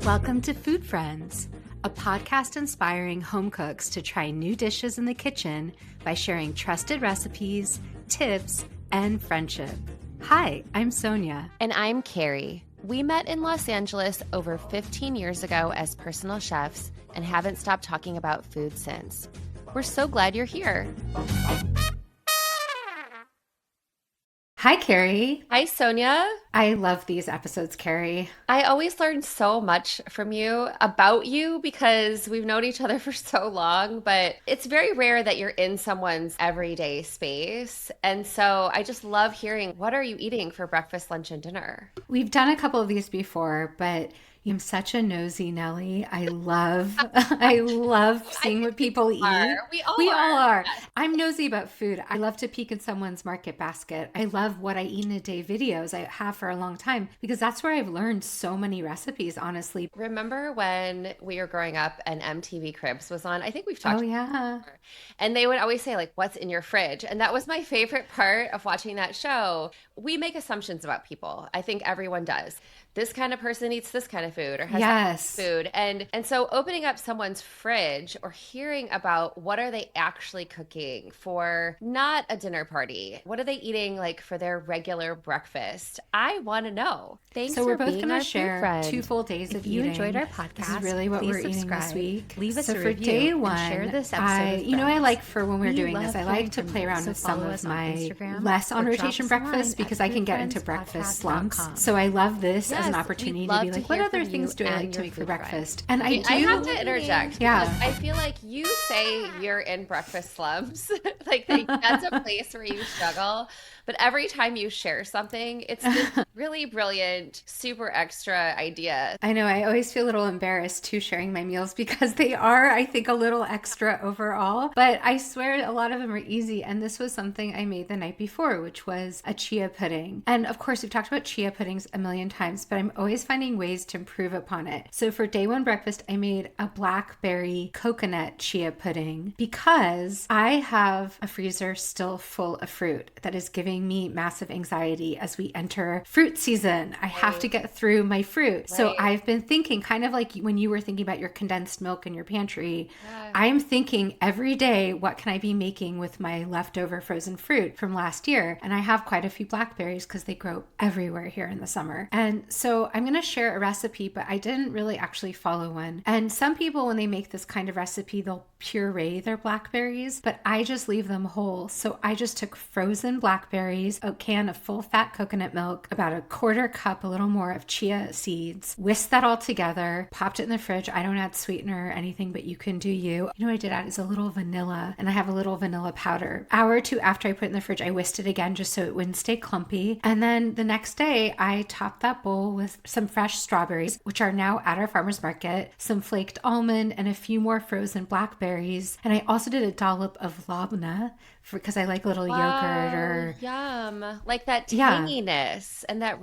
Welcome to Food Friends, a podcast inspiring home cooks to try new dishes in the kitchen by sharing trusted recipes, tips, and friendship. Hi, I'm Sonia. And I'm Carrie. We met in Los Angeles over 15 years ago as personal chefs and haven't stopped talking about food since. We're so glad you're here. Hi, Carrie. Hi, Sonia. I love these episodes, Carrie. I always learn so much from you about you because we've known each other for so long, but it's very rare that you're in someone's everyday space. And so I just love hearing, what are you eating for breakfast, lunch, and dinner? We've done a couple of these before, but I'm such a nosy Nelly. I love seeing what people eat. We all are. I'm nosy about food. I love to peek in someone's market basket. I love what I eat in a day videos. I have for a long time because that's where I've learned so many recipes, honestly. Remember when we were growing up and MTV Cribs was on? I think we've talked about it before. And they would always say, like, what's in your fridge? And that was my favorite part of watching that show. We make assumptions about people. I think everyone does. This kind of person eats this kind of food or has that kind of food. And so opening up someone's fridge or hearing about what are they actually cooking for not a dinner party? What are they eating like for their regular breakfast? I want to know. Thanks so we're both going to share 2 full days of eating. If you enjoyed our podcast, this is really what we're eating this week. Leave us a review. For day one, share this episode I like for when we're doing this, I like to play around with some of my less on rotation breakfasts because I can get into breakfast slumps. So I love this as an opportunity to be like, what other things do I like to make for breakfast? And I have to interject because I feel like you say you're in breakfast slumps. like that's a place where you struggle. But every time you share something, it's this really brilliant, super extra idea. I know. I always feel a little embarrassed too sharing my meals because they are, I think, a little extra overall. But I swear a lot of them are easy. And this was something I made the night before, which was a chia pudding. And of course, we've talked about chia puddings a million times, but I'm always finding ways to improve upon it. So for day one breakfast, I made a blackberry coconut chia pudding because I have a freezer still full of fruit that is giving me massive anxiety as we enter fruit season. I have to get through my fruit. Right. So I've been thinking kind of like when you were thinking about your condensed milk in your pantry, I'm thinking every day, what can I be making with my leftover frozen fruit from last year? And I have quite a few blackberries because they grow everywhere here in the summer. And so I'm going to share a recipe, but I didn't really actually follow one. And some people, when they make this kind of recipe, they'll puree their blackberries, but I just leave them whole. So I just took frozen blackberries, a can of full fat coconut milk, about a quarter cup, a little more of chia seeds, whisked that all together, popped it in the fridge. I don't add sweetener or anything, but you can do you. You know what I did add is a little vanilla, and I have a little vanilla powder. Hour or two after I put it in the fridge, I whisked it again just so it wouldn't stay clumpy. And then the next day, I topped that bowl with some fresh strawberries, which are now at our farmer's market, some flaked almond, and a few more frozen blackberries. And I also did a dollop of labna because I like a little yogurt or... Yum. Like that tanginess and that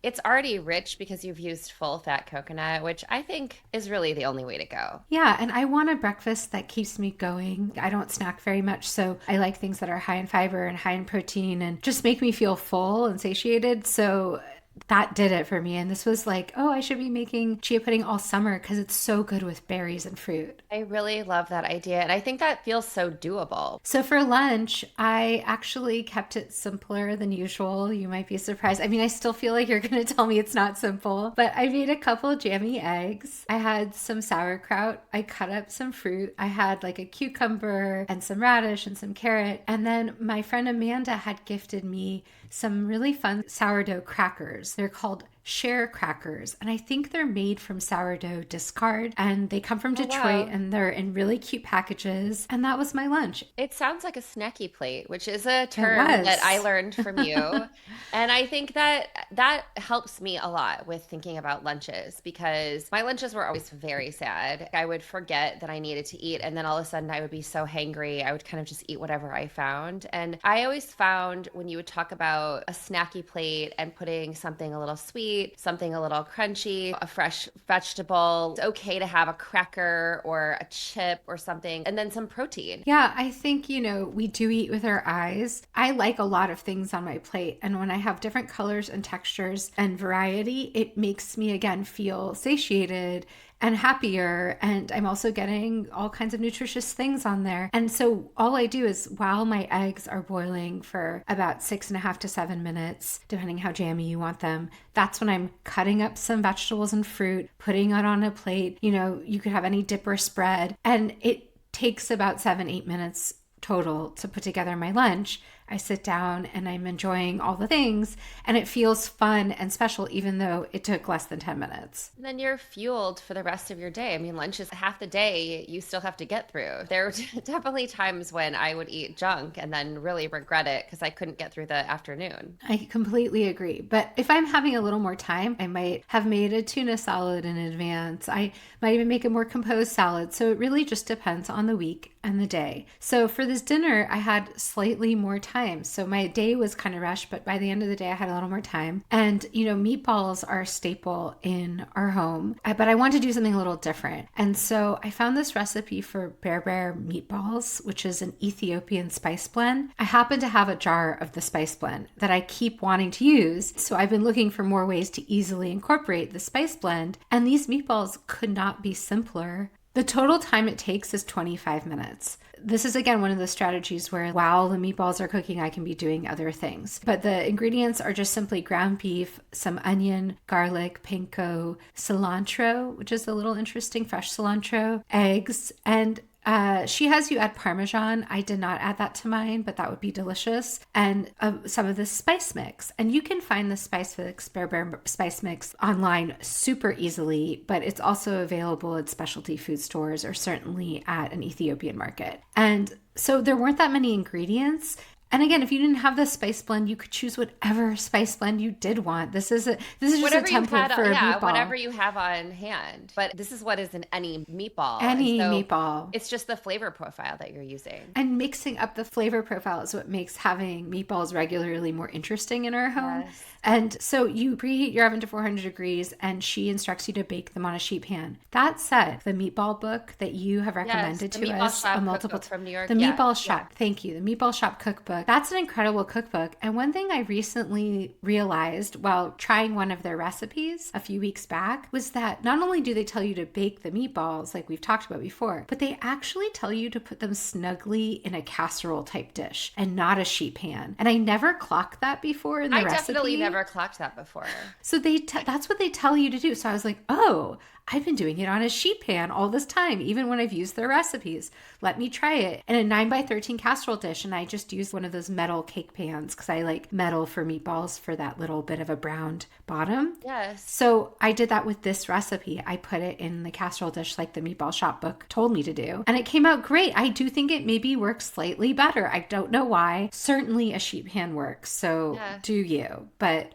it's already rich because you've used full fat coconut, which I think is really the only way to go. Yeah, and I want a breakfast that keeps me going. I don't snack very much, so I like things that are high in fiber and high in protein and just make me feel full and satiated. So that did it for me. And this was like, I should be making chia pudding all summer because it's so good with berries and fruit. I really love that idea. And I think that feels so doable. So for lunch, I actually kept it simpler than usual. You might be surprised. I mean, I still feel like you're going to tell me it's not simple, but I made a couple jammy eggs. I had some sauerkraut. I cut up some fruit. I had like a cucumber and some radish and some carrot. And then my friend Amanda had gifted me some really fun sourdough crackers. They're called share crackers, and I think they're made from sourdough discard, and they come from Detroit, and they're in really cute packages. And that was my lunch. It sounds like a snacky plate, which is a term that I learned from you. And I think that helps me a lot with thinking about lunches because my lunches were always very sad. I would forget that I needed to eat, and then all of a sudden I would be so hangry. I would kind of just eat whatever I found. And I always found when you would talk about a snacky plate and putting something a little sweet sweet, something a little crunchy, a fresh vegetable. It's okay to have a cracker or a chip or something, and then some protein. Yeah, I think, we do eat with our eyes. I like a lot of things on my plate. And when I have different colors and textures and variety, it makes me again feel satiated and happier. And I'm also getting all kinds of nutritious things on there. And so all I do is while my eggs are boiling for about 6.5 to 7 minutes, depending how jammy you want them, that's when I'm cutting up some vegetables and fruit, putting it on a plate. You could have any dip or spread. And it takes about 7-8 minutes total to put together my lunch. I sit down and I'm enjoying all the things, and it feels fun and special, even though it took less than 10 minutes. And then you're fueled for the rest of your day. I mean, lunch is half the day you still have to get through. There were definitely times when I would eat junk and then really regret it because I couldn't get through the afternoon. I completely agree. But if I'm having a little more time, I might have made a tuna salad in advance. I might even make a more composed salad. So it really just depends on the week and the day. So for this dinner, I had slightly more time. So my day was kind of rushed, but by the end of the day, I had a little more time. And, meatballs are a staple in our home, but I wanted to do something a little different. And so I found this recipe for bear meatballs, which is an Ethiopian spice blend. I happen to have a jar of the spice blend that I keep wanting to use. So I've been looking for more ways to easily incorporate the spice blend. And these meatballs could not be simpler. The total time it takes is 25 minutes. This is, again, one of the strategies where while the meatballs are cooking, I can be doing other things. But the ingredients are just simply ground beef, some onion, garlic, panko, cilantro, which is a little interesting, fresh cilantro, eggs, and she has you add Parmesan. I did not add that to mine, but that would be delicious. And some of the spice mix. And you can find the spice mix, Bear spice mix online super easily, but it's also available at specialty food stores or certainly at an Ethiopian market. And so there weren't that many ingredients. And again, if you didn't have the spice blend, you could choose whatever spice blend you did want. This is just Whatever a template for a meatball. Whatever you have on hand. But this is what is in any meatball. Any meatball. It's just the flavor profile that you're using. And mixing up the flavor profile is what makes having meatballs regularly more interesting in our home. Yes. And so you preheat your oven to 400 degrees, and she instructs you to bake them on a sheet pan. That said, the meatball book that you have recommended to us a multiple from New York. The Meatball Shop. Thank you. The Meatball Shop cookbook. That's an incredible cookbook. And one thing I recently realized while trying one of their recipes a few weeks back was that not only do they tell you to bake the meatballs like we've talked about before, but they actually tell you to put them snugly in a casserole type dish and not a sheet pan. And I never clocked that before in the recipe. I definitely never clocked that before. So that's what they tell you to do. So I was like, oh, I've been doing it on a sheet pan all this time, even when I've used their recipes. Let me try it in a 9x13 casserole dish. And I just used one of those metal cake pans because I like metal for meatballs for that little bit of a browned bottom. Yes. So I did that with this recipe. I put it in the casserole dish like the Meatball Shop book told me to do. And it came out great. I do think it maybe works slightly better. I don't know why. Certainly a sheet pan works. So do you. But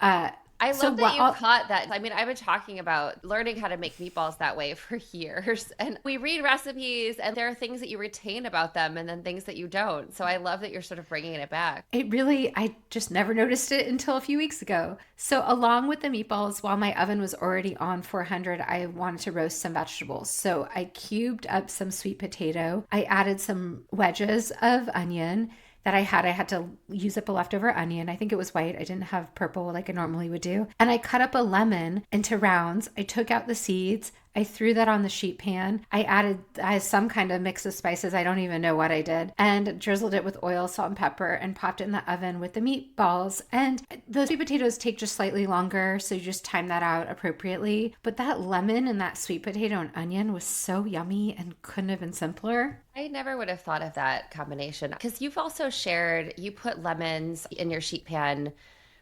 I love that you caught that. I mean, I've been talking about learning how to make meatballs that way for years. And we read recipes and there are things that you retain about them and then things that you don't. So I love that you're sort of bringing it back. I just never noticed it until a few weeks ago. So along with the meatballs, while my oven was already on 400, I wanted to roast some vegetables. So I cubed up some sweet potato. I added some wedges of onion that I had to use up a leftover onion. I think it was white. I didn't have purple like I normally would do. And I cut up a lemon into rounds. I took out the seeds. I threw that on the sheet pan. I added some kind of mix of spices. I don't even know what I did. And drizzled it with oil, salt, and pepper and popped it in the oven with the meatballs. And the sweet potatoes take just slightly longer, so you just time that out appropriately. But that lemon and that sweet potato and onion was so yummy and couldn't have been simpler. I never would have thought of that combination because you've also shared, you put lemons in your sheet pan,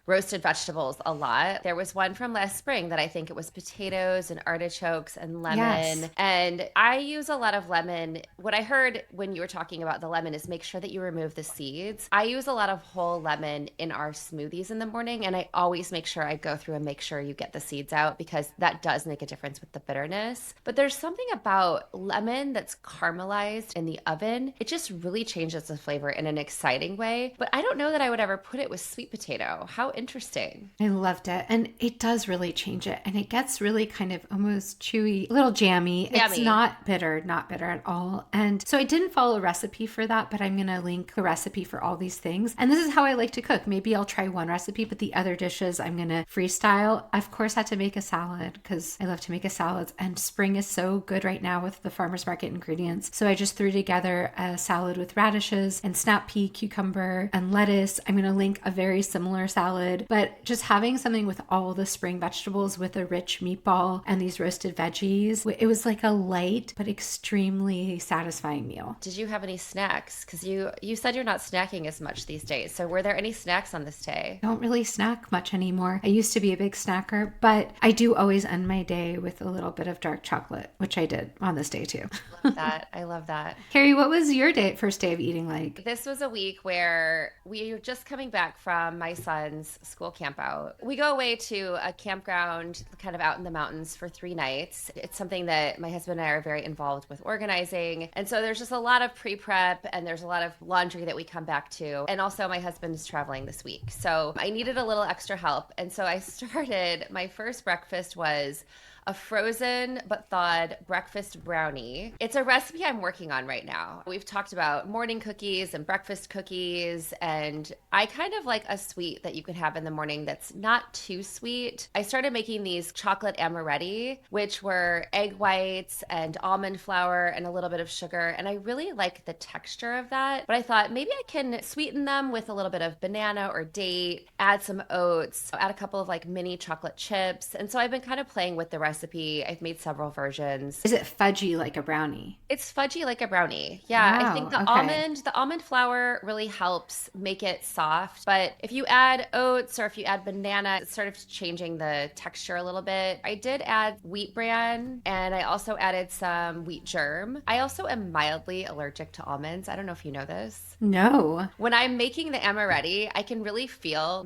roasted vegetables a lot. There was one from last spring that I think it was potatoes and artichokes and lemon. Yes. And I use a lot of lemon. What I heard when you were talking about the lemon is make sure that you remove the seeds. I use a lot of whole lemon in our smoothies in the morning, and I always make sure I go through and make sure you get the seeds out because that does make a difference with the bitterness. But there's something about lemon that's caramelized in the oven. It just really changes the flavor in an exciting way. But I don't know that I would ever put it with sweet potato. How interesting. I loved it. And it does really change it. And it gets really kind of almost chewy, a little jammy. It's not bitter at all. And so I didn't follow a recipe for that, but I'm going to link the recipe for all these things. And this is how I like to cook. Maybe I'll try one recipe, but the other dishes I'm going to freestyle. I, of course, had to make a salad because I love to make a salad. And spring is so good right now with the farmer's market ingredients. So I just threw together a salad with radishes and snap pea, cucumber, and lettuce. I'm going to link a very similar salad, but just having something with all the spring vegetables with a rich meatball and these roasted veggies, it was like a light but extremely satisfying meal. Did you have any snacks? Because you said you're not snacking as much these days. So were there any snacks on this day? I don't really snack much anymore. I used to be a big snacker, but I do always end my day with a little bit of dark chocolate, which I did on this day too. Love that. I love that. Carrie, what was your first day of eating like? This was a week where we were just coming back from my son's school camp out. We go away to a campground kind of out in the mountains for 3 nights. It's something that my husband and I are very involved with organizing. And so there's just a lot of pre-prep and there's a lot of laundry that we come back to. And also my husband is traveling this week. So I needed a little extra help. And so I started, my first breakfast was a frozen but thawed breakfast brownie. It's a recipe I'm working on right now. We've talked about morning cookies and breakfast cookies, and I kind of like a sweet that you can have in the morning that's not too sweet. I started making these chocolate amaretti, which were egg whites and almond flour and a little bit of sugar, and I really like the texture of that. But I thought maybe I can sweeten them with a little bit of banana or date, add some oats, add a couple of like mini chocolate chips. And so I've been kind of playing with the recipe. I've made several versions. Is it fudgy like a brownie? It's fudgy like a brownie. Yeah, wow, I think the almond flour really helps make it soft. But if you add oats or if you add banana, it's sort of changing the texture a little bit. I did add wheat bran and I also added some wheat germ. I also am mildly allergic to almonds. I don't know if you know this. No. When I'm making the amaretti, I can really feel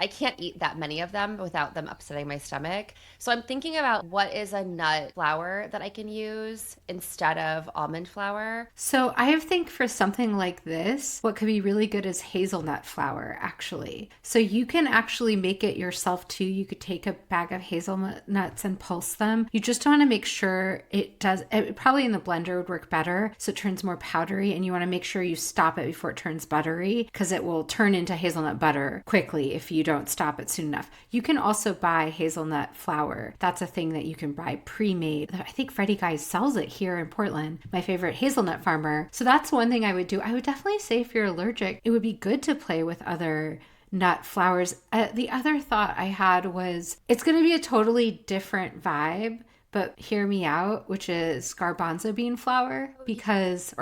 I can't eat that many of them without them upsetting my stomach. So I'm thinking about what is a nut flour that I can use instead of almond flour. So I think for something like this, what could be really good is hazelnut flour, actually. So you can actually make it yourself too. You could take a bag of hazelnuts and pulse them. You just want to make sure it probably in the blender would work better. So it turns more powdery, and you want to make sure you stop it before it turns buttery, because it will turn into hazelnut butter quickly if you don't stop it soon enough. You can also buy hazelnut flour. That's a thing that you can buy pre-made. I think Freddy Guys sells it here in Portland, my favorite hazelnut farmer. So that's one thing I would do. I would definitely say if you're allergic, it would be good to play with other nut flours. The other thought I had was it's going to be a totally different vibe, but hear me out, which is garbanzo bean flour or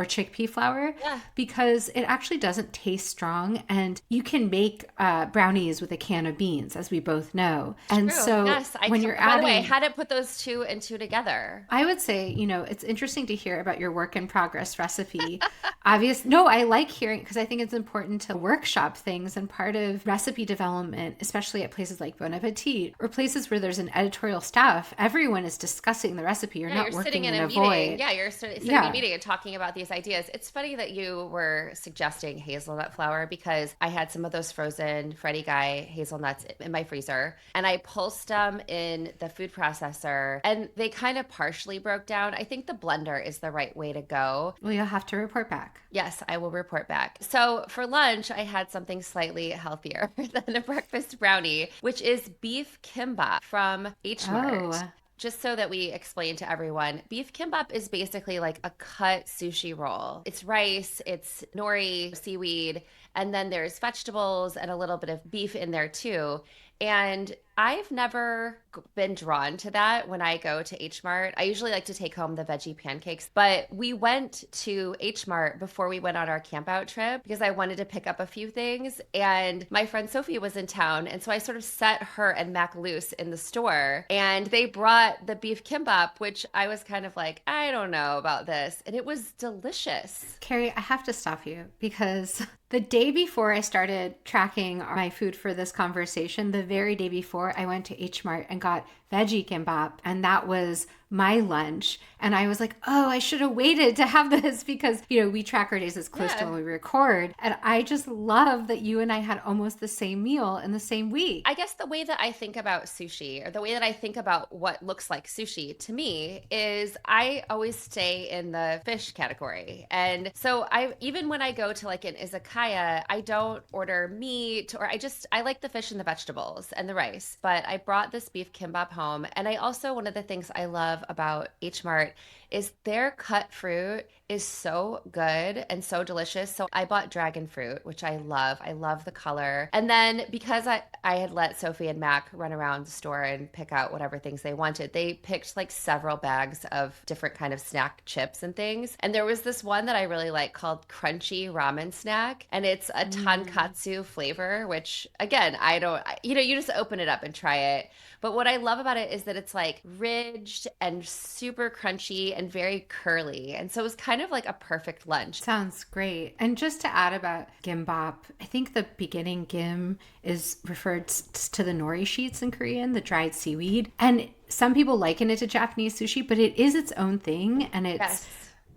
chickpea flour, because it actually doesn't taste strong, and you can make brownies with a can of beans, as we both know. And True. So yes, when you're adding, by the way, how to put those two and two together? I would say, it's interesting to hear about your work in progress recipe. I like hearing, because I think it's important to workshop things, and part of recipe development, especially at places like Bon Appetit or places where there's an editorial staff, everyone is discussing the recipe. You're not working in a meeting. void. Yeah, you're sitting in a meeting and talking about these ideas. It's funny that you were suggesting hazelnut flour, because I had some of those frozen Freddy Guy hazelnuts in my freezer, and I pulsed them in the food processor, and they kind of partially broke down. I think the blender is the right way to go. Well, you'll have to report back. Yes, I will report back. So for lunch, I had something slightly healthier than a breakfast brownie, which is beef kimbap from H Mart. Oh. Just so that we explain to everyone, beef kimbap is basically like a cut sushi roll. It's rice, it's nori, seaweed, and then there's vegetables and a little bit of beef in there too. And I've never been drawn to that when I go to H Mart. I usually like to take home the veggie pancakes, but we went to H Mart before we went on our campout trip because I wanted to pick up a few things. And my friend Sophie was in town. And so I sort of set her and Mac loose in the store, and they brought the beef kimbap, which I was kind of like, I don't know about this. And it was delicious. Carrie, I have to stop you, because the day before I started tracking my food for this conversation, the very day before, I went to H Mart and got veggie kimbap, and that was my lunch. And I was like, oh, I should have waited to have this because, we track our days as close to when we record. And I just love that you and I had almost the same meal in the same week. I guess the way that I think about sushi, or the way that I think about what looks like sushi to me, is I always stay in the fish category. And so even when I go to like an izakaya, I don't order meat, or I like the fish and the vegetables and the rice. But I brought this beef kimbap home. And I also, one of the things I love about H Mart is their cut fruit is so good and so delicious. So I bought dragon fruit, which I love. I love the color. And then because I had let Sophie and Mac run around the store and pick out whatever things they wanted, they picked like several bags of different kind of snack chips and things. And there was this one that I really like called Crunchy Ramen Snack. And it's a tonkatsu flavor, which again, I don't, you just open it up and try it. But what I love about it is that it's like ridged and super crunchy and very curly. And so it was kind of like a perfect lunch. Sounds great. And just to add about gimbap, I think the beginning gim is referred to the nori sheets in Korean, the dried seaweed. And some people liken it to Japanese sushi, but it is its own thing. And Yes.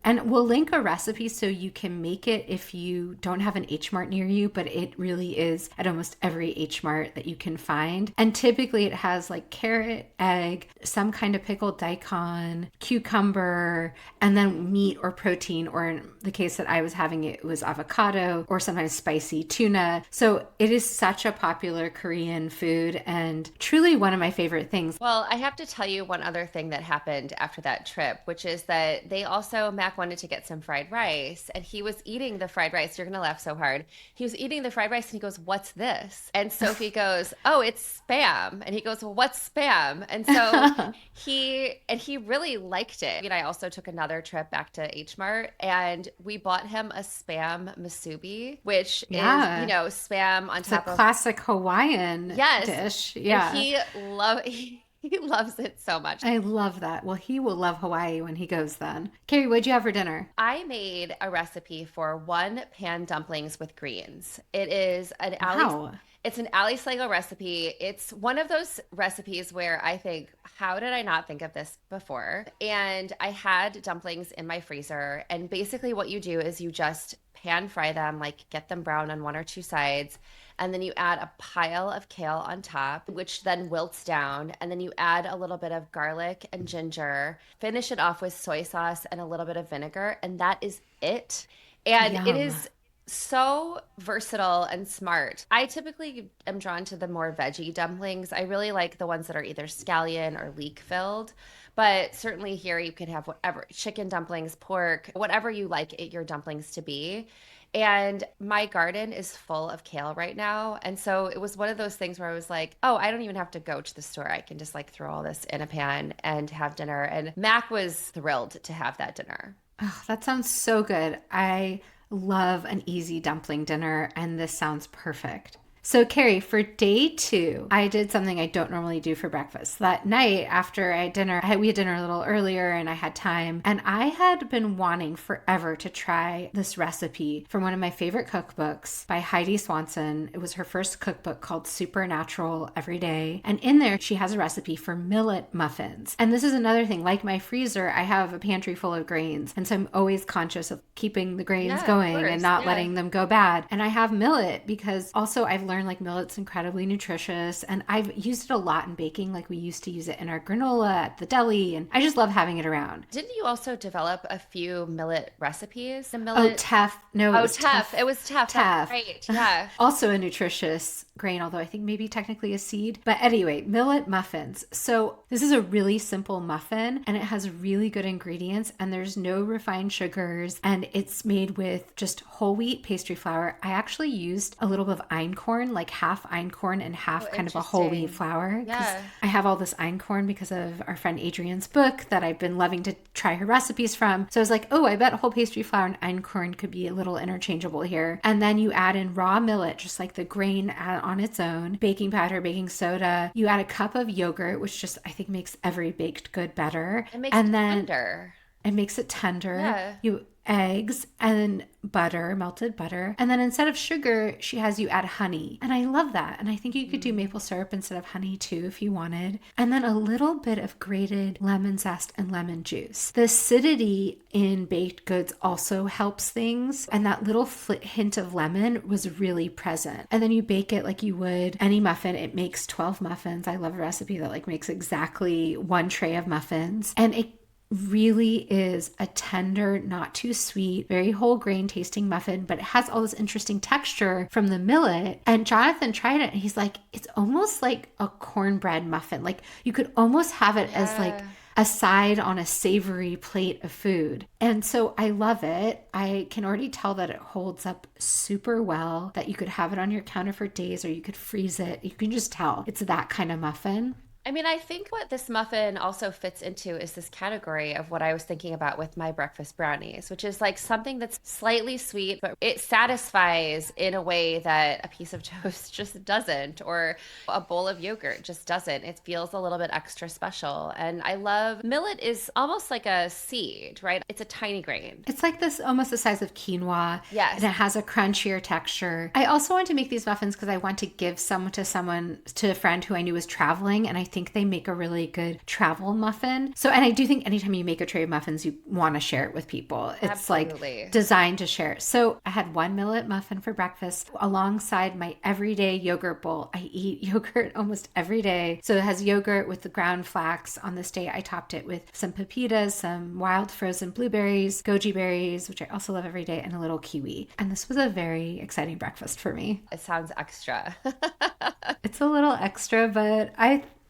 And we'll link a recipe so you can make it if you don't have an H Mart near you, but it really is at almost every H Mart that you can find. And typically it has like carrot, egg, some kind of pickled daikon, cucumber, and then meat or protein, or in the case that I was having, it was avocado or sometimes spicy tuna. So it is such a popular Korean food and truly one of my favorite things. Well, I have to tell you one other thing that happened after that trip, which is that they also, Mac wanted to get some fried rice, and he was eating the fried rice. You're going to laugh so hard. He was eating the fried rice and he goes, "What's this?" And Sophie goes, "Oh, it's Spam." And he goes, "Well, what's Spam?" And so he really liked it. I also took another trip back to H Mart and we bought him a Spam musubi, which is, Spam on top of of classic Hawaiian dish. Yeah. He loves it so much. I love that. Well, he will love Hawaii when he goes then. Carrie, what'd you have for dinner? I made a recipe for one pan dumplings with greens. It is an It's an Ali Slago recipe. It's one of those recipes where I think, how did I not think of this before? And I had dumplings in my freezer. And basically what you do is you just pan fry them, like get them brown on one or two sides. And then you add a pile of kale on top, which then wilts down. And then you add a little bit of garlic and ginger. Finish it off with soy sauce and a little bit of vinegar. And that is it. And Yum. It is so versatile and smart. I typically am drawn to the more veggie dumplings. I really like the ones that are either scallion or leek filled. But certainly here you can have whatever, chicken dumplings, pork, whatever you like your dumplings to be. And my garden is full of kale right now. And so it was one of those things where I was like, oh, I don't even have to go to the store. I can just like throw all this in a pan and have dinner. And Mac was thrilled to have that dinner. Oh, that sounds so good. I love an easy dumpling dinner, and this sounds perfect. So Carrie, for day 2, I did something I don't normally do for breakfast. That night after I had dinner, we had dinner a little earlier and I had time. And I had been wanting forever to try this recipe from one of my favorite cookbooks by Heidi Swanson. It was her first cookbook called Supernatural Everyday. And in there, she has a recipe for millet muffins. And this is another thing, like my freezer, I have a pantry full of grains. And so I'm always conscious of keeping the grains going and not letting them go bad. And I have millet because also I've learned like millet's incredibly nutritious, and I've used it a lot in baking. Like we used to use it in our granola at the deli, and I just love having it around. Didn't you also develop a few millet recipes? Teff. No, it was teff. It was teff. Teff. Right. Yeah. Also a nutritious grain, although I think maybe technically a seed. But anyway, millet muffins. So this is a really simple muffin, and it has really good ingredients, and there's no refined sugars, and it's made with just whole wheat pastry flour. I actually used a little bit of einkorn, like half einkorn and half kind of a whole wheat flour. Yeah. I have all this einkorn because of our friend Adrienne's book that I've been loving to try her recipes from. So I was like, oh, I bet whole pastry flour and einkorn could be a little interchangeable here. And then you add in raw millet, just like the grain on its own, baking powder, baking soda. You add a cup of yogurt, which just I think makes every baked good better. It makes it tender. It makes it tender. Yeah. You eggs and butter, melted butter. And then instead of sugar, she has you add honey. And I love that. And I think you could do maple syrup instead of honey too if you wanted. And then a little bit of grated lemon zest and lemon juice. The acidity in baked goods also helps things. And that little hint of lemon was really present. And then you bake it like you would any muffin. It makes 12 muffins. I love a recipe that like makes exactly one tray of muffins. And it really is a tender, not too sweet, very whole grain tasting muffin, but it has all this interesting texture from the millet. And Jonathan tried it and he's like, it's almost like a cornbread muffin. Like you could almost have it as like a side on a savory plate of food. And so I love it. I can already tell that it holds up super well, that you could have it on your counter for days or you could freeze it. You can just tell it's that kind of muffin. I mean, I think what this muffin also fits into is this category of what I was thinking about with my breakfast brownies, which is like something that's slightly sweet, but it satisfies in a way that a piece of toast just doesn't, or a bowl of yogurt just doesn't. It feels a little bit extra special. And I love millet is almost like a seed, right? It's a tiny grain. It's like this almost the size of quinoa. Yes. And it has a crunchier texture. I also want to make these muffins because I want to give some to someone, to a friend who I knew was traveling. And I think they make a really good travel muffin. So, and I do think anytime you make a tray of muffins, you want to share it with people. It's Absolutely. like designed to share. So I had one millet muffin for breakfast alongside my everyday yogurt bowl. I eat yogurt almost every day. So it has yogurt with the ground flax. On this day, I topped it with some pepitas, some wild frozen blueberries, goji berries, which I also love every day, and a little kiwi. And this was a very exciting breakfast for me. It sounds extra. It's a little extra, but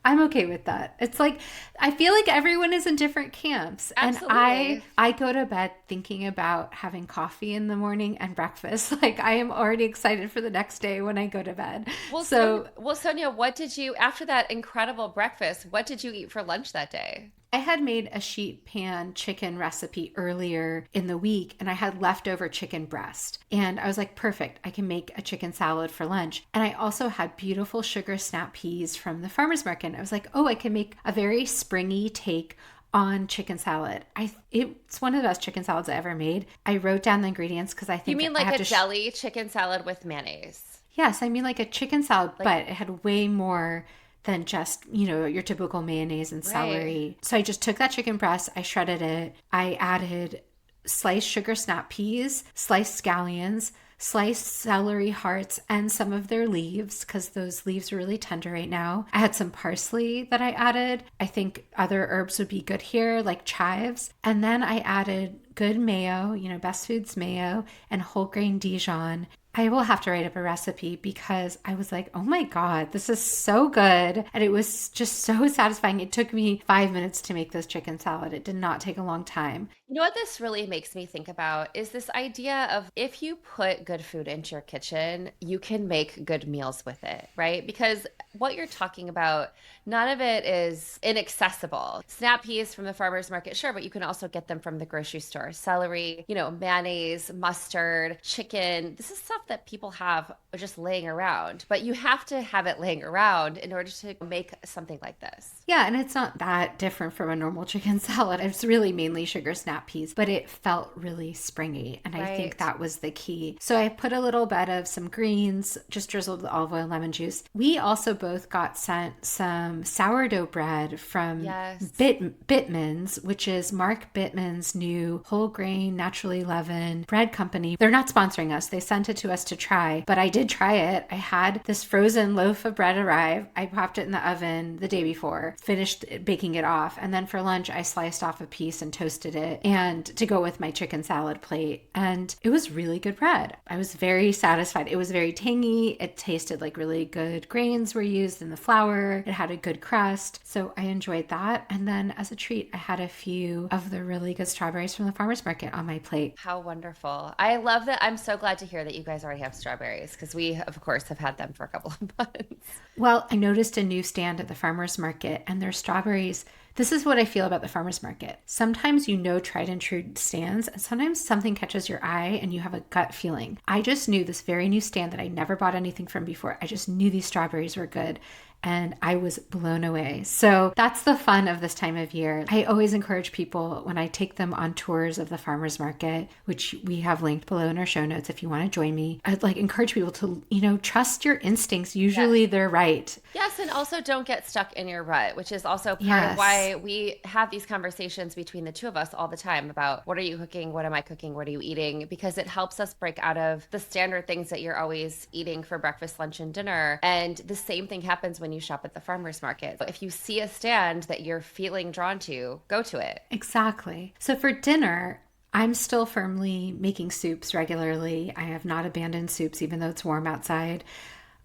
I'm okay with that. It's like, I feel like everyone is in different camps. Absolutely. And I go to bed thinking about having coffee in the morning and breakfast. Like I am already excited for the next day when I go to bed. Well, Sonia, what did you, after that incredible breakfast, what did you eat for lunch that day? I had made a sheet pan chicken recipe earlier in the week and I had leftover chicken breast. And I was like, perfect, I can make a chicken salad for lunch. And I also had beautiful sugar snap peas from the farmer's market. I was like, oh, I can make a very springy take on chicken salad. It's one of the best chicken salads I ever made. I wrote down the ingredients because I think you mean like a deli chicken salad with mayonnaise? Yes, I mean like a chicken salad, but it had way more than just, your typical mayonnaise and celery. Right. So I just took that chicken breast, I shredded it, I added sliced sugar snap peas, sliced scallions, sliced celery hearts, and some of their leaves, because those leaves are really tender right now. I had some parsley that I added. I think other herbs would be good here, like chives. And then I added good mayo, Best Foods mayo, and whole grain Dijon. I will have to write up a recipe because I was like, oh my God, this is so good. And it was just so satisfying. It took me 5 minutes to make this chicken salad. It did not take a long time. You know what this really makes me think about is this idea of if you put good food into your kitchen, you can make good meals with it, right? Because what you're talking about, none of it is inaccessible. Snap peas from the farmer's market, sure, but you can also get them from the grocery store. Celery, mayonnaise, mustard, chicken. This is stuff that people have just laying around, but you have to have it laying around in order to make something like this. Yeah, and it's not that different from a normal chicken salad. It's really mainly sugar snap peas, but it felt really springy, and I think that was the key. So I put a little bit of some greens, just drizzled with olive oil, lemon juice. We also both got sent some sourdough bread from Bittman's, which is Mark Bittman's new whole grain, naturally leavened bread company. They're not sponsoring us. They sent it to us to try, but I did try it. I had this frozen loaf of bread arrive. I popped it in the oven the day before, finished baking it off, and then for lunch I sliced off a piece and toasted it, and to go with my chicken salad plate. And it was really good bread. I was very satisfied. It was very tangy. It tasted like really good grains were used in the flour. It had a good crust. So I enjoyed that. And then as a treat, I had a few of the really good strawberries from the farmer's market on my plate. How wonderful. I love that. I'm so glad to hear that you guys already have strawberries because we, of course, have had them for a couple of months. Well, I noticed a new stand at the farmer's market and their strawberries, This is what I feel about the farmer's market. Sometimes you know tried and true stands, and sometimes something catches your eye and you have a gut feeling. I just knew this very new stand that I never bought anything from before. I just knew these strawberries were good, and I was blown away. So that's the fun of this time of year. I always encourage people when I take them on tours of the farmer's market, which we have linked below in our show notes if you want to join me. I'd like encourage people to, trust your instincts. Usually they're right. Yes, and also don't get stuck in your rut, which is also part of Yes. why we have these conversations between the two of us all the time about what are you cooking, what am I cooking, what are you eating, because it helps us break out of the standard things that you're always eating for breakfast, lunch, and dinner. And the same thing happens when you shop at the farmer's market. If you see a stand that you're feeling drawn to, go to it. Exactly. So for dinner, I'm still firmly making soups regularly. I have not abandoned soups, even though it's warm outside.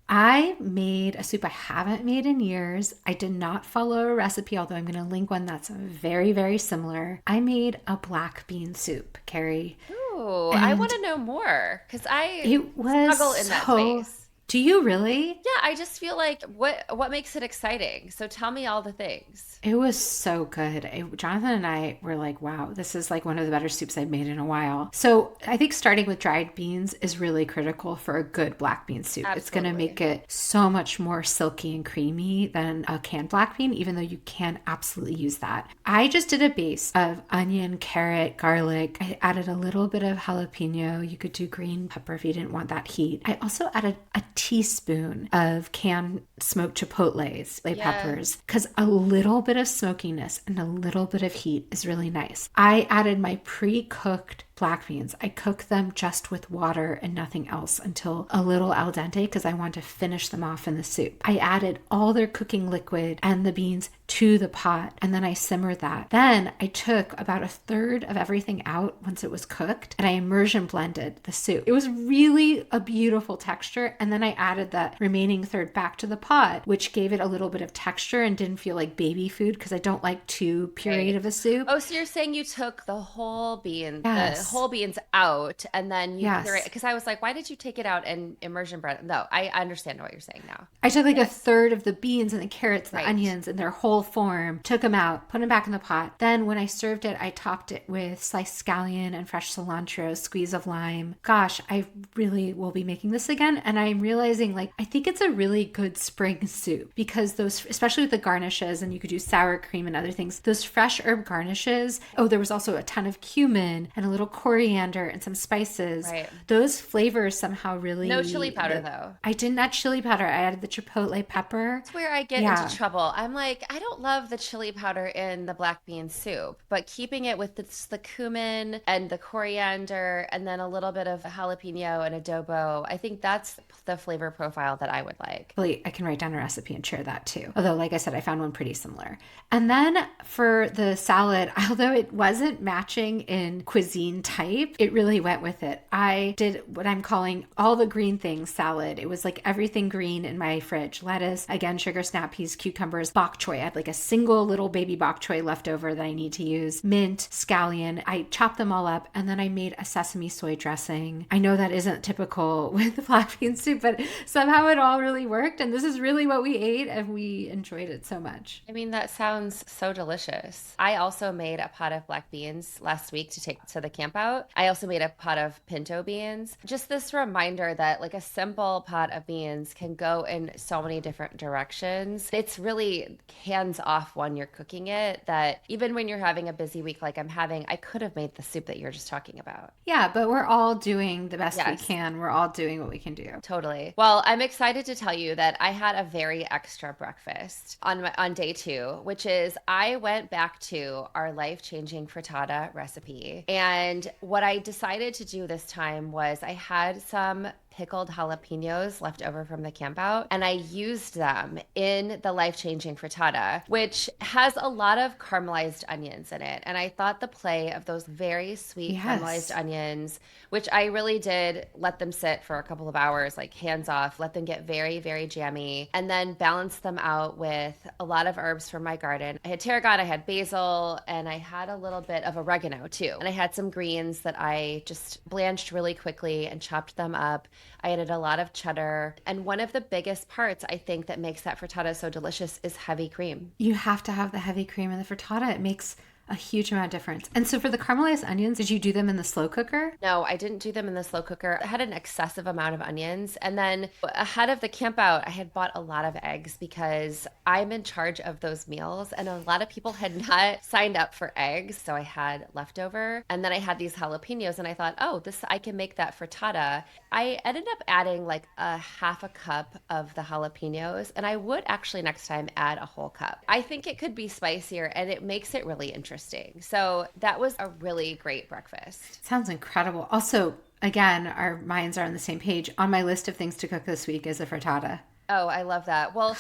I made a soup I haven't made in years. I did not follow a recipe, although I'm going to link one that's very, very similar. I made a black bean soup, Carrie. Ooh, I And want to know more because I it was struggle in that so. space. Do you really? Yeah, I just feel like what makes it exciting? So tell me all the things. It was so good. Jonathan and I were like, wow, this is like one of the better soups I've made in a while. So I think starting with dried beans is really critical for a good black bean soup. It's going to Absolutely. make it so much more silky and creamy than a canned black bean, even though you can absolutely use that. I just did a base of onion, carrot, garlic. I added a little bit of jalapeno. You could do green pepper if you didn't want that heat. I also added a teaspoon of canned smoked chipotles, peppers, because a little bit of smokiness and a little bit of heat is really nice. I added my pre-cooked black beans. I cook them just with water and nothing else until a little al dente because I want to finish them off in the soup. I added all their cooking liquid and the beans to the pot and then I simmered that. Then I took about a third of everything out once it was cooked and I immersion blended the soup. It was really a beautiful texture, and then I added that remaining third back to the pot, which gave it a little bit of texture and didn't feel like baby food because I don't like too pureed of a soup. Oh, so you're saying you took the whole bean, the Yes. whole beans out, and then you Yes. puree? Because I was like, why did you take it out and immersion bread? No, I understand what you're saying now. I took like a third of the beans and the carrots and the Right. onions in their whole form, took them out, put them back in the pot. Then when I served it, I topped it with sliced scallion and fresh cilantro, squeeze of lime. Gosh, I really will be making this again. And I'm realizing like, I think it's a really good spring soup because those, especially with the garnishes, and you could do sour cream and other things, those fresh herb garnishes. Oh, there was also a ton of cumin and a little coriander and some spices. Right. Those flavors somehow really. No chili powder, though. I didn't add chili powder. I added the chipotle pepper. That's where I get into trouble. I'm like, I don't love the chili powder in the black bean soup, but keeping it with the cumin and the coriander and then a little bit of jalapeno and adobo, I think that's the flavor profile that I would like. I can write down a recipe and share that too. Although, like I said, I found one pretty similar. And then for the salad, although it wasn't matching in cuisine type, it really went with it. I did what I'm calling all the green things salad. It was like everything green in my fridge. Lettuce, again, sugar snap peas, cucumbers, bok choy. I had like a single little baby bok choy left over that I need to use. Mint, scallion. I chopped them all up and then I made a sesame soy dressing. I know that isn't typical with the black bean soup, but somehow it all really worked. And this is really what we ate and we enjoyed it so much. I mean, that sounds so delicious. I also made a pot of black beans last week to take to the camp out. I also made a pot of pinto beans. Just this reminder that like a simple pot of beans can go in so many different directions. It's really hands off when you're cooking it, that even when you're having a busy week like I'm having, I could have made the soup that you're just talking about. Yeah, but we're all doing the best we Yes. can. We're all doing what we can do. Totally. Well, I'm excited to tell you that I had a very extra breakfast on day 2, which is I went back to our life-changing frittata recipe. And what I decided to do this time was I had some pickled jalapenos left over from the camp out, and I used them in the life-changing frittata, which has a lot of caramelized onions in it. And I thought the play of those very sweet caramelized onions, which I really did let them sit for a couple of hours, like hands off, let them get very, very jammy, and then balance them out with a lot of herbs from my garden. I had tarragon, I had basil, and I had a little bit of oregano too. And I had some greens that I just blanched really quickly and chopped them up. I added a lot of cheddar. And one of the biggest parts, I think, that makes that frittata so delicious is heavy cream. You have to have the heavy cream in the frittata. It makes a huge amount of difference. And so for the caramelized onions, did you do them in the slow cooker? No, I didn't do them in the slow cooker. I had an excessive amount of onions. And then ahead of the camp out, I had bought a lot of eggs because I'm in charge of those meals. And a lot of people had not signed up for eggs. So I had leftover. And then I had these jalapenos and I thought, oh, I can make that frittata. I ended up adding like a half a cup of the jalapenos. And I would actually next time add a whole cup. I think it could be spicier and it makes it really interesting. So that was a really great breakfast. Sounds incredible. Also, again, our minds are on the same page. On my list of things to cook this week is a frittata. Oh, I love that. Well,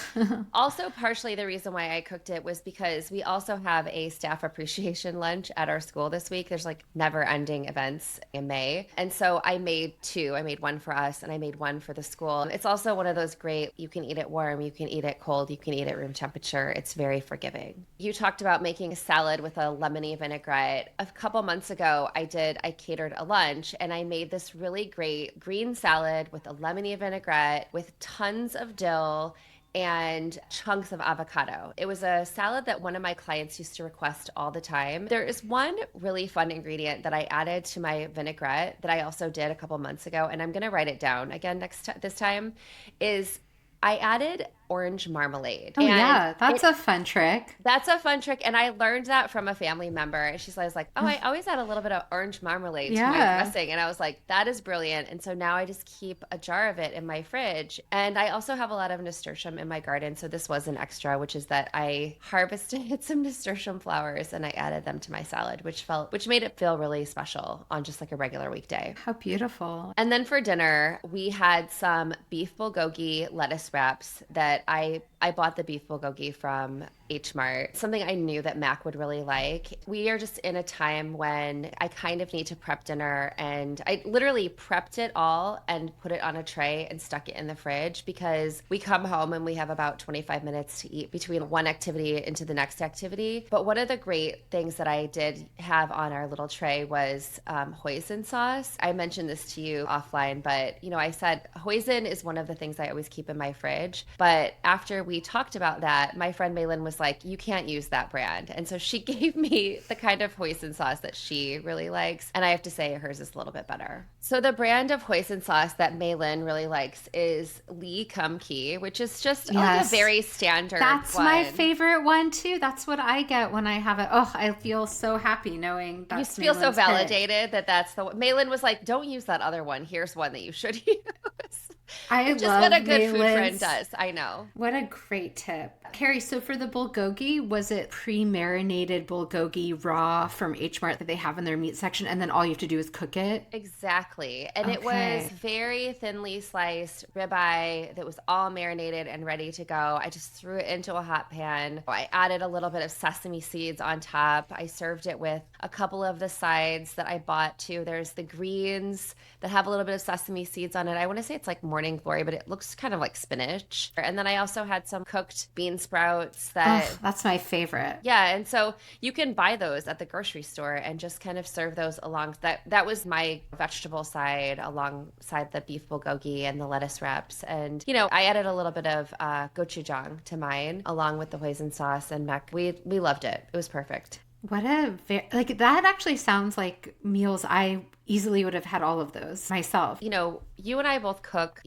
also partially the reason why I cooked it was because we also have a staff appreciation lunch at our school this week. There's like never ending events in May. And so I made two. I made one for us and I made one for the school. It's also one of those great, you can eat it warm, you can eat it cold, you can eat it room temperature. It's very forgiving. You talked about making a salad with a lemony vinaigrette. A couple months ago, I catered a lunch and I made this really great green salad with a lemony vinaigrette with tons of dill and chunks of avocado. It was a salad that one of my clients used to request all the time. There is one really fun ingredient that I added to my vinaigrette that I also did a couple months ago, and I'm going to write it down again this time, is I added orange marmalade. Oh, yeah. That's a fun trick. That's a fun trick. And I learned that from a family member. And she's like, oh, I always add a little bit of orange marmalade to my dressing. And I was like, that is brilliant. And so now I just keep a jar of it in my fridge. And I also have a lot of nasturtium in my garden. So this was an extra, which is that I harvested some nasturtium flowers and I added them to my salad, which made it feel really special on just like a regular weekday. How beautiful. And then for dinner, we had some beef bulgogi lettuce wraps that I bought the beef bulgogi from H Mart, something I knew that Mac would really like. We are just in a time when I kind of need to prep dinner, and I literally prepped it all and put it on a tray and stuck it in the fridge because we come home and we have about 25 minutes to eat between one activity into the next activity. But one of the great things that I did have on our little tray was hoisin sauce. I mentioned this to you offline, but I said hoisin is one of the things I always keep in my fridge. But after we talked about that, my friend Malin was like, you can't use that brand. And so she gave me the kind of hoisin sauce that she really likes. And I have to say hers is a little bit better. So the brand of hoisin sauce that Malin really likes is Lee Kum Kee, which is just like a very standard That's one. my favorite one too. That's what I get when I have it. Oh, I feel so happy knowing that's You feel Malin's so validated that that's the one. Malin was like, don't use that other one. Here's one that you should use. Just what a good food friend does. I know. What a great tip. Carrie, so for the bulgogi, was it pre-marinated bulgogi raw from H Mart that they have in their meat section, and then all you have to do is cook it? Exactly. And it was very thinly sliced ribeye that was all marinated and ready to go. I just threw it into a hot pan. I added a little bit of sesame seeds on top. I served it with a couple of the sides that I bought too. There's the greens that have a little bit of sesame seeds on it. I want to say it's like morning glory, but it looks kind of like spinach. And then I also had some cooked bean sprouts that's my favorite. Yeah, and so you can buy those at the grocery store and just kind of serve those along. That was my vegetable side alongside the beef bulgogi and the lettuce wraps. And I added a little bit of gochujang to mine along with the hoisin sauce and mac. We loved it. It was perfect. What that actually sounds like meals I easily would have had all of those myself. You and I both cook,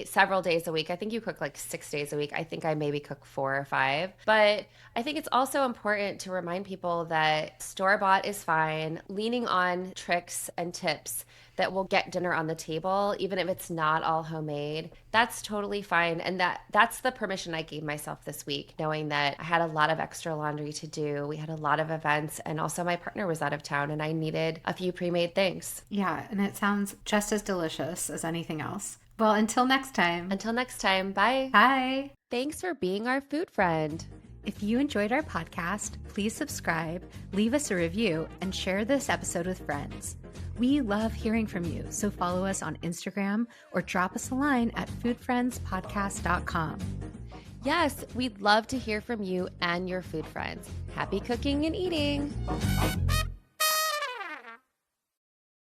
several days a week. I think you cook like 6 days a week. I think I maybe cook 4 or 5. But I think it's also important to remind people that store-bought is fine. Leaning on tricks and tips that will get dinner on the table, even if it's not all homemade, that's totally fine. And that's the permission I gave myself this week, knowing that I had a lot of extra laundry to do. We had a lot of events, and also my partner was out of town and I needed a few pre-made things. Yeah, and it sounds just as delicious as anything else. Well, until next time. Until next time, bye. Bye. Thanks for being our food friend. If you enjoyed our podcast, please subscribe, leave us a review, and share this episode with friends. We love hearing from you, so follow us on Instagram or drop us a line at foodfriendspodcast.com. Yes, we'd love to hear from you and your food friends. Happy cooking and eating.